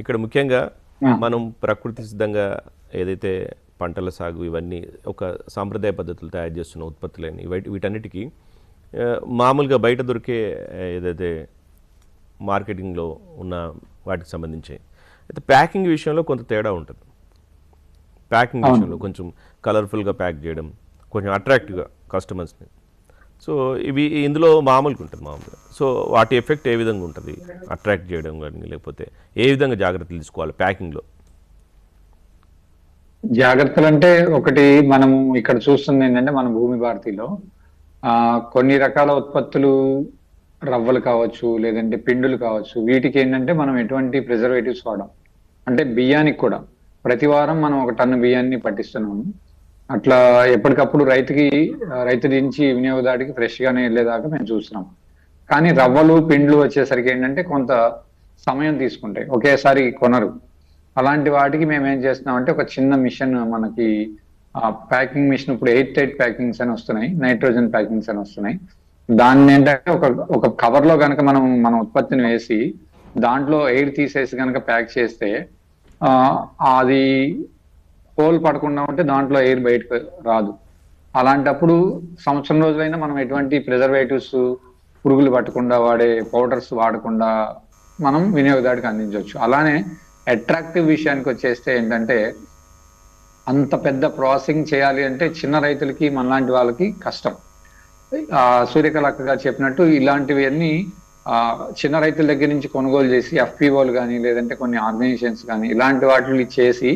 ఇక్కడ ముఖ్యంగా ఆ, మనం ప్రకృతి సిద్ధంగా ఏదైతే పంటల సాగు ఇవన్నీ ఒక సాంప్రదాయ పద్ధతులు తయారు చేస్తున్న ఉత్పత్తులని వీటన్నిటికీ మామూలుగా బయట దొరికే ఏదైతే మార్కెటింగ్లో ఉన్న వాటికి సంబంధించి అయితే ప్యాకింగ్ విషయంలో కొంత తేడా ఉంటుంది. ప్యాకింగ్ అవును. విషయంలో కొంచెం కలర్ఫుల్గా ప్యాక్ చేయడం, కొంచెం అట్రాక్టివ్గా కస్టమర్స్ని. సో ఇవి ఇందులో మామూలుగా ఉంటుంది మామూలుగా. సో వాటి ఎఫెక్ట్ ఏ విధంగా ఉంటుంది అట్రాక్ట్ చేయడం కానీ, లేకపోతే ఏ విధంగా జాగ్రత్తలు తీసుకోవాలి ప్యాకింగ్లో? జాగ్రత్తలు అంటే ఒకటి మనము ఇక్కడ చూస్తుంది ఏంటంటే మన భూమి భారతిలో ఆ కొన్ని రకాల ఉత్పత్తులు రవ్వలు కావచ్చు లేదంటే పిండులు కావచ్చు వీటికి ఏంటంటే మనం ఎటువంటి ప్రిజర్వేటివ్స్ వాడం. అంటే బియ్యానికి కూడా ప్రతి వారం మనం ఒక టన్ను బియ్యాన్ని పట్టిస్తున్నాము. అట్లా ఎప్పటికప్పుడు రైతు నుంచి వినియోగదారుడికి ఫ్రెష్ గానే వెళ్ళేదాకా మేము చూస్తున్నాం. కానీ రవ్వలు పిండ్లు వచ్చేసరికి ఏంటంటే కొంత సమయం తీసుకుంటాయి, ఒకేసారి కొనరు. అలాంటి వాటికి మేము ఏం చేస్తున్నాం అంటే ఒక చిన్న మిషన్ మనకి ప్యాకింగ్ మిషన్ ఇప్పుడు 8 ప్యాకింగ్స్ అని వస్తున్నాయి, నైట్రోజన్ ప్యాకింగ్స్ అని వస్తున్నాయి. దాన్ని ఏంటంటే ఒక కవర్ లో కనుక మనం మన ఉత్పత్తిని వేసి దాంట్లో ఎయిర్ తీసేసి కనుక ప్యాక్ చేస్తే ఆ అది హోల్ పడకుండా ఉంటే దాంట్లో ఎయిర్ బయటకు రాదు. అలాంటప్పుడు సంవత్సరం రోజులైనా మనం ఎటువంటి ప్రిజర్వేటివ్స్ పురుగులు పట్టకుండా వాడే పౌడర్స్ వాడకుండా మనం వినియోగదారుడికి అందించవచ్చు. అలానే అట్రాక్టివ్ విషయానికి వచ్చేస్తే ఏంటంటే అంత పెద్ద ప్రాసెసింగ్ చేయాలి అంటే చిన్న రైతులకి మనలాంటి వాళ్ళకి కష్టం. సూర్యకళ అక్క గారు చెప్పినట్టు ఇలాంటివి అన్ని చిన్న రైతుల దగ్గర నుంచి కొనుగోలు చేసి ఎఫ్పిఓలు కానీ లేదంటే కొన్ని ఆర్గనైజేషన్స్ కానీ ఇలాంటి వాటిని చేసి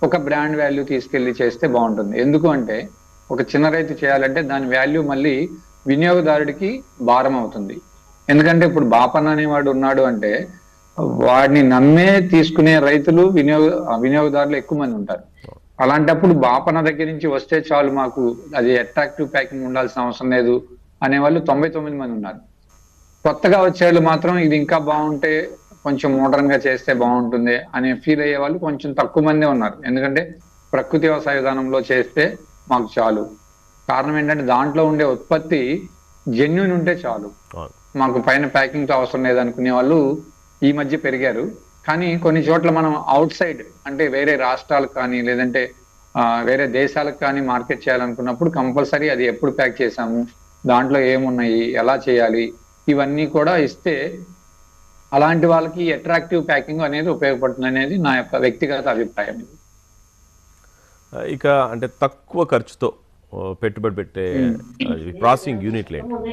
ఒక బ్రాండ్ వాల్యూ తీసుకెళ్లి చేస్తే బాగుంటుంది. ఎందుకు అంటే ఒక చిన్న రైతు చేయాలంటే దాని వాల్యూ మళ్ళీ వినియోగదారుడికి భారం అవుతుంది. ఎందుకంటే ఇప్పుడు బాపన్న అనేవాడు ఉన్నాడు అంటే వాడిని నమ్మే తీసుకునే రైతులు వినియోగదారులు ఎక్కువ మంది ఉంటారు. అలాంటప్పుడు బాపన్న దగ్గర నుంచి వస్తే చాలు, మాకు అది అట్రాక్టివ్ ప్యాకింగ్ ఉండాల్సిన అవసరం లేదు అనేవాళ్ళు 99 మంది ఉన్నారు. కొత్తగా వచ్చేవాళ్ళు మాత్రం ఇది ఇంకా బాగుంటే కొంచెం మోడర్న్ గా చేస్తే బాగుంటుంది అనే ఫీల్ అయ్యే వాళ్ళు కొంచెం తక్కువ మందే ఉన్నారు. ఎందుకంటే ప్రకృతి వ్యవసాయ విధానంలో చేస్తే మాకు చాలు. కారణం ఏంటంటే దాంట్లో ఉండే ఉత్పత్తి జెన్యున్ ఉంటే చాలు, మాకు పైన ప్యాకింగ్ తో అవసరం లేదనుకునే వాళ్ళు ఈ మధ్య పెరిగారు. కానీ కొన్ని చోట్ల మనం అవుట్ సైడ్ అంటే వేరే రాష్ట్రాలకు కానీ లేదంటే వేరే దేశాలకు కానీ మార్కెట్ చేయాలనుకున్నప్పుడు కంపల్సరీ అది ఎప్పుడు ప్యాక్ చేసాము, దాంట్లో ఏమున్నాయి, ఎలా చేయాలి, ఇవన్నీ కూడా ఇస్తే అలాంటి వాళ్ళకి అట్రాక్టివ్ ప్యాకింగ్ అనేది ఉపయోగపడుతుంది అనేది నా యొక్క వ్యక్తిగత అభిప్రాయం. ఇక అంటే తక్కువ ఖర్చుతో పెట్టుబడి పెట్టే ప్రాసెసింగ్ యూనిట్లు ఏంటి?